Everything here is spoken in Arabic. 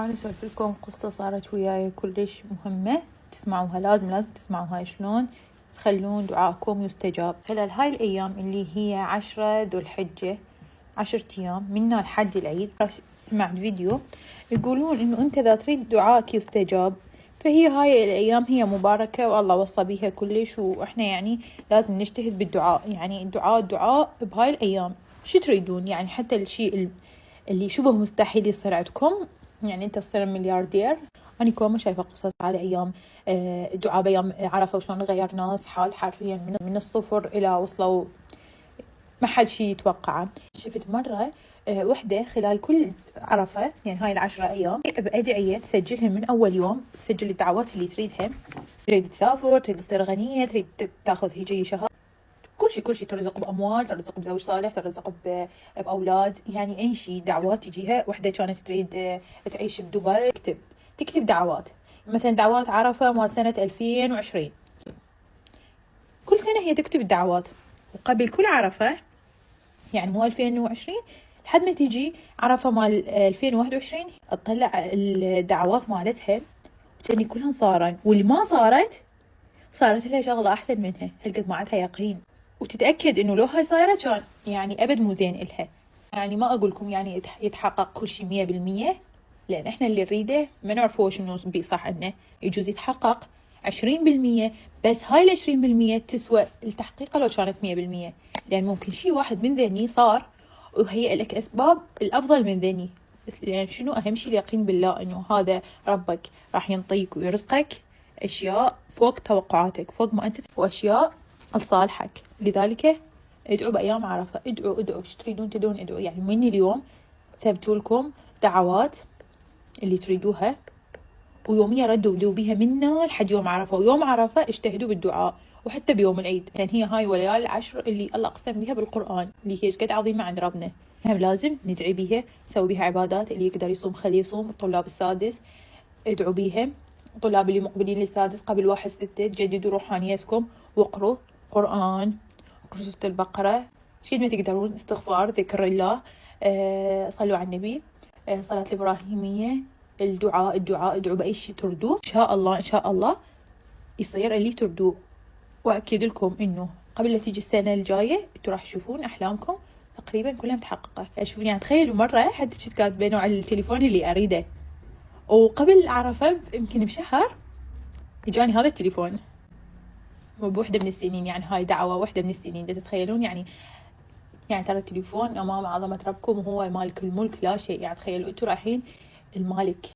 تعالوا أسولف لكم قصة صارت وياي كلش مهمة تسمعوها، لازم تسمعوها. شلون تخلون دعاءكم يستجاب خلال هاي الأيام اللي هي 10 ذو الحجة، 10 أيام منا لحد العيد. سمعت فيديو يقولون إنه أنت إذا تريد دعائك يستجاب فهي هاي الأيام هي مباركة والله وصى بيها كلش، وإحنا يعني لازم نجتهد بالدعاء. يعني الدعاء بهاي الأيام. شو تريدون؟ يعني حتى الشيء اللي شبه مستحيل يصير عندكم، يعني انت تصير ملياردير. أنا كوما شايفة قصص على أيام دعاء بأيام عرفة وشلون غير ناس حال حرفيا من الصفر إلى وصلوا ما حد شي يتوقعه. شفت مرة وحدة خلال كل عرفة، يعني هاي 10 أيام بأدعية تسجلها من أول يوم، تسجل الدعوات اللي تريدها. تريد تسافر، تريد تصير غنية، تريد تاخذ هجي شهر، كل شيء. ترزق بأموال، ترزق بزوج صالح، ترزق بأولاد، يعني أي شيء. دعوات تجيها. وحدة كانت تريد تعيش بدبي، تكتب دعوات، مثلا دعوات عرفة مال سنة 2020. كل سنة هي تكتب الدعوات، وقبل كل عرفة يعني مو 2020 لحد ما تيجي عرفة مال 2021 تطلع الدعوات مالتها، وتاني كلها صارن، واللي ما صارت لها شغلة أحسن منها. هالقد ما عندها يقين، وتتأكد إنه لو هاي صايرة كان يعني أبد مو زين إلها. يعني ما أقولكم يعني يتحقق كل شيء 100%، لأن إحنا اللي نريده ما نعرفه شنو بيصح إنه يجوز يتحقق 20%. بس هاي 20% تسوى التحقيق لو كانت 100%، لأن ممكن شيء واحد من ذني صار وهيئ لك أسباب الأفضل من ذني. بس يعني شنو أهم شيء؟ اليقين بالله إنه هذا ربك راح ينطيك ويرزقك أشياء فوق توقعاتك، فوق ما أنت، وأشياء لصالحك. لذلك ادعوا بأيام عرفة، ادعوا شو تريدون تدعون، ادعوا. يعني من اليوم ثبتوا لكم دعوات اللي تريدوها، ويوميا ردوا بيها منا لحد يوم عرفة. ويوم عرفة اجتهدوا بالدعاء، وحتى بيوم العيد، لأن هي هاي وليالي العشر اللي الله أقسم بها بالقرآن، اللي هي قد عظيمة عند ربنا. هم لازم ندعي بيها، نسوي بيها عبادات. اللي يقدر يصوم خليه يصوم. الطلاب السادس ادعوا بيها. الطلاب اللي مقبلين للسادس قبل 1/6 جددوا روحانيتكم واقروا قرآن، اقروا سورة البقرة، شيد ما تقدرون، استغفار، ذكر الله، صلوا على النبي، صلاة الإبراهيمية، الدعاء. ادعوا بأي شيء تردوه، إن شاء الله يصير اللي تردوه. وأكد لكم إنه قبل لا تيجي السنة الجاية انتوا راح تشوفون أحلامكم تقريبا كلها متحققة. شوفون يعني تخيلوا مرة حتى كنت كاتبة نوع التليفون اللي أريده، وقبل عرفة يمكن بشهر يجاني هذا التليفون بوحدة من السنين. يعني هاي دعوة واحدة من السنين. تتخيلون يعني ترى التليفون أمام عظمة ربكم وهو مالك الملك لا شيء. يعني تخيلوا انتوا رايحين المالك